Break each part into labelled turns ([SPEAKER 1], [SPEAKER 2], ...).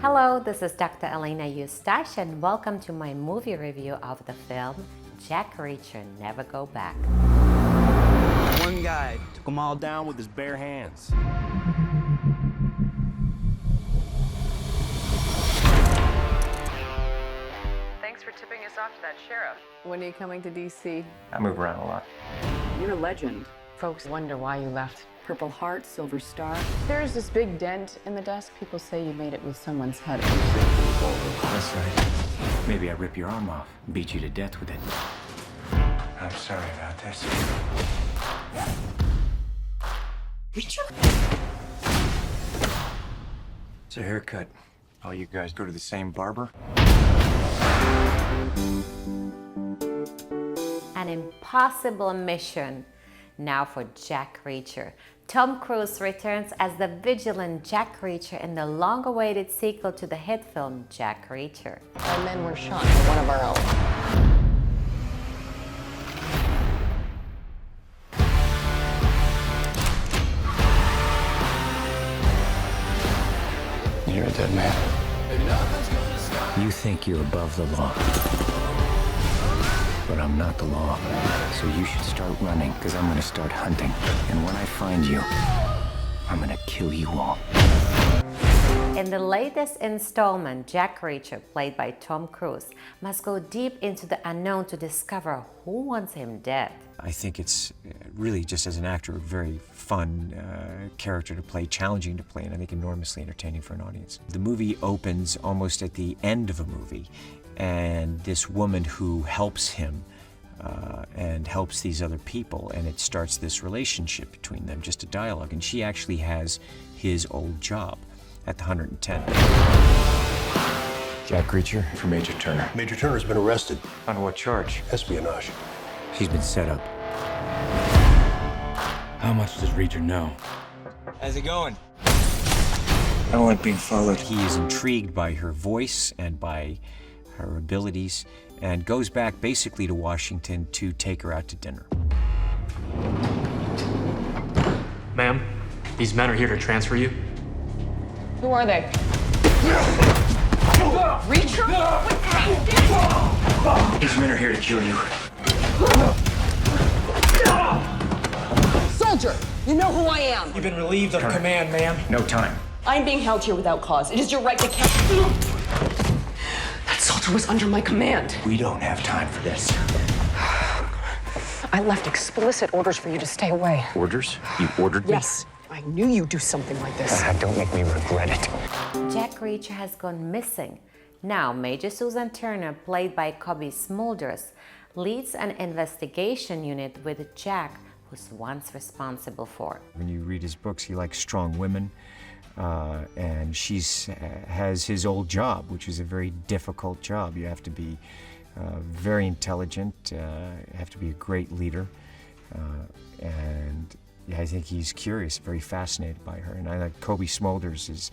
[SPEAKER 1] Hello, this is Dr. Elena Eustache, and welcome to my movie review of the film Jack Reacher Never Go Back.
[SPEAKER 2] One guy took them all down with his bare hands.
[SPEAKER 3] Thanks for tipping us off to that sheriff. When are you coming to D.C.?
[SPEAKER 4] I move around a lot.
[SPEAKER 3] You're a legend. Folks wonder why you left. Purple Heart, Silver Star. There's this big dent in the desk. People say you made it with someone's head.
[SPEAKER 4] That's right.
[SPEAKER 5] Maybe I rip your arm off and beat you to death with it.
[SPEAKER 4] I'm sorry about this.
[SPEAKER 3] Reacher?
[SPEAKER 4] It's a haircut. Oh, you guys go to the same barber?
[SPEAKER 1] An impossible mission now for Jack Reacher. Tom Cruise returns as the vigilant Jack Reacher in the long-awaited sequel to the hit film Jack Reacher.
[SPEAKER 3] Our men were shot by one of our own.
[SPEAKER 4] You're a dead man.
[SPEAKER 5] You think you're above the law. But I'm not the law. So you should start running, because I'm gonna start hunting. And when I find you, I'm gonna kill you all.
[SPEAKER 1] In the latest installment, Jack Reacher, played by Tom Cruise, must go deep into the unknown to discover who wants him dead.
[SPEAKER 6] I think it's really, just as an actor, a very fun character to play, challenging to play, and I think enormously entertaining for an audience. The movie opens almost at the end of a movie, and this woman who helps him and helps these other people, and it starts this relationship between them, just a dialogue, and she actually has his old job at the 110.
[SPEAKER 4] Jack Reacher for Major Turner.
[SPEAKER 7] Major Turner's been arrested.
[SPEAKER 4] On what charge?
[SPEAKER 7] Espionage.
[SPEAKER 5] He's been set up. How much does Reacher know?
[SPEAKER 2] How's it going?
[SPEAKER 4] I don't like being followed.
[SPEAKER 6] He is intrigued by her voice and by her abilities, and goes back basically to Washington to take her out to dinner.
[SPEAKER 8] Ma'am, these men are here to transfer you.
[SPEAKER 3] Who are they? Reacher?
[SPEAKER 5] These men are here to kill you.
[SPEAKER 3] Soldier, you know who I am.
[SPEAKER 2] You've been relieved of command, ma'am.
[SPEAKER 5] No time.
[SPEAKER 3] I'm being held here without cause. It is your right to kill. That soldier was under my command.
[SPEAKER 5] We don't have time for this.
[SPEAKER 3] I left explicit orders for you to stay away.
[SPEAKER 5] Orders? You ordered me?
[SPEAKER 3] Yes, I knew you'd do something like this.
[SPEAKER 5] Don't make me regret it.
[SPEAKER 1] Jack Reacher has gone missing. Now, Major Susan Turner, played by Cobie Smulders, leads an investigation unit with Jack, who's once responsible for.
[SPEAKER 6] When you read his books, he likes strong women, and has his old job, which is a very difficult job. You have to be very intelligent, you have to be a great leader, and I think he's curious, very fascinated by her. And I think Cobie Smulders is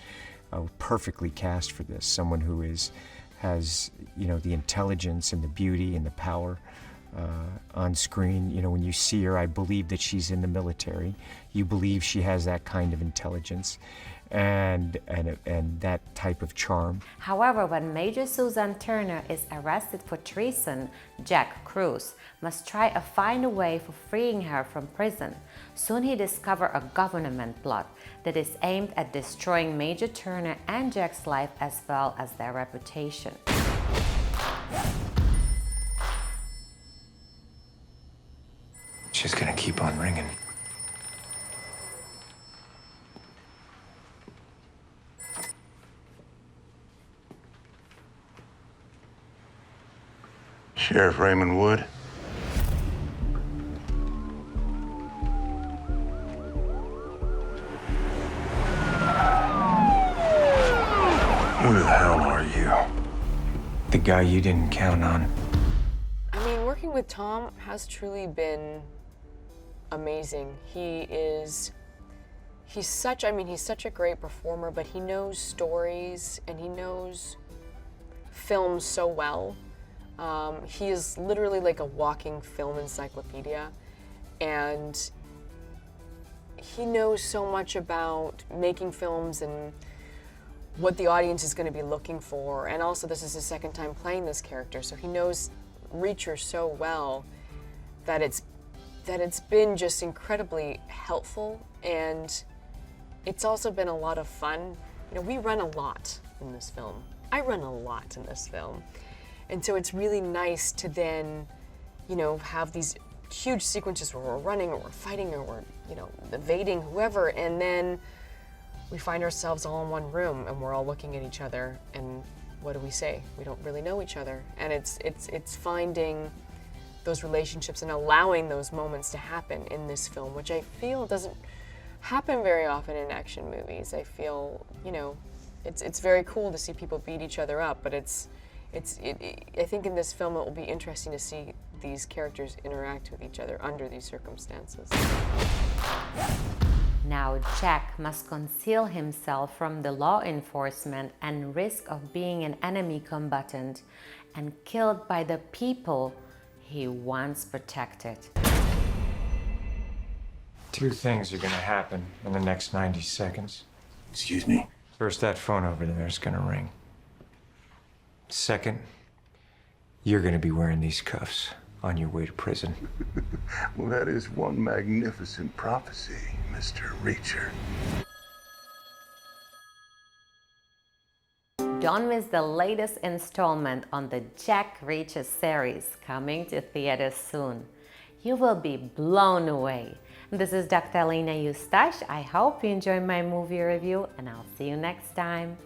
[SPEAKER 6] perfectly cast for this. Someone who has the intelligence and the beauty and the power on screen. When you see her, I believe that she's in the military. You believe she has that kind of intelligence and that type of charm.
[SPEAKER 1] However, when Major Susan Turner is arrested for treason, Jack Cruise must try to find a way for freeing her from prison. Soon he discovers a government plot that is aimed at destroying Major Turner and Jack's life as well as their reputation.
[SPEAKER 4] She's gonna keep on ringing.
[SPEAKER 7] Sheriff Raymond Wood. Who the hell are you?
[SPEAKER 4] The guy you didn't count on.
[SPEAKER 3] I mean, working with Tom has truly been amazing. He's such a great performer, but he knows stories and he knows film so well. He is literally like a walking film encyclopedia, and he knows so much about making films and what the audience is going to be looking for. And also, this is his second time playing this character, so he knows Reacher so well that it's been just incredibly helpful, and it's also been a lot of fun. You know, we run a lot in this film. I run a lot in this film. And so it's really nice to then, you know, have these huge sequences where we're running or we're fighting or we're, you know, evading whoever, and then we find ourselves all in one room and we're all looking at each other, and what do we say? We don't really know each other. And it's finding those relationships and allowing those moments to happen in this film, which I feel doesn't happen very often in action movies. I feel, you know, it's very cool to see people beat each other up, but I think in this film it will be interesting to see these characters interact with each other under these circumstances.
[SPEAKER 1] Now Jack must conceal himself from the law enforcement and risk of being an enemy combatant and killed by the people he once protected.
[SPEAKER 6] Two things are gonna happen in the next 90 seconds.
[SPEAKER 7] Excuse me?
[SPEAKER 6] First, that phone over there is gonna ring. Second, you're gonna be wearing these cuffs on your way to prison.
[SPEAKER 7] Well, that is one magnificent prophecy, Mr. Reacher.
[SPEAKER 1] Don't miss the latest installment on the Jack Reacher series, coming to theaters soon. You will be blown away. This is Dr. Elena Eustache. I hope you enjoyed my movie review, and I'll see you next time.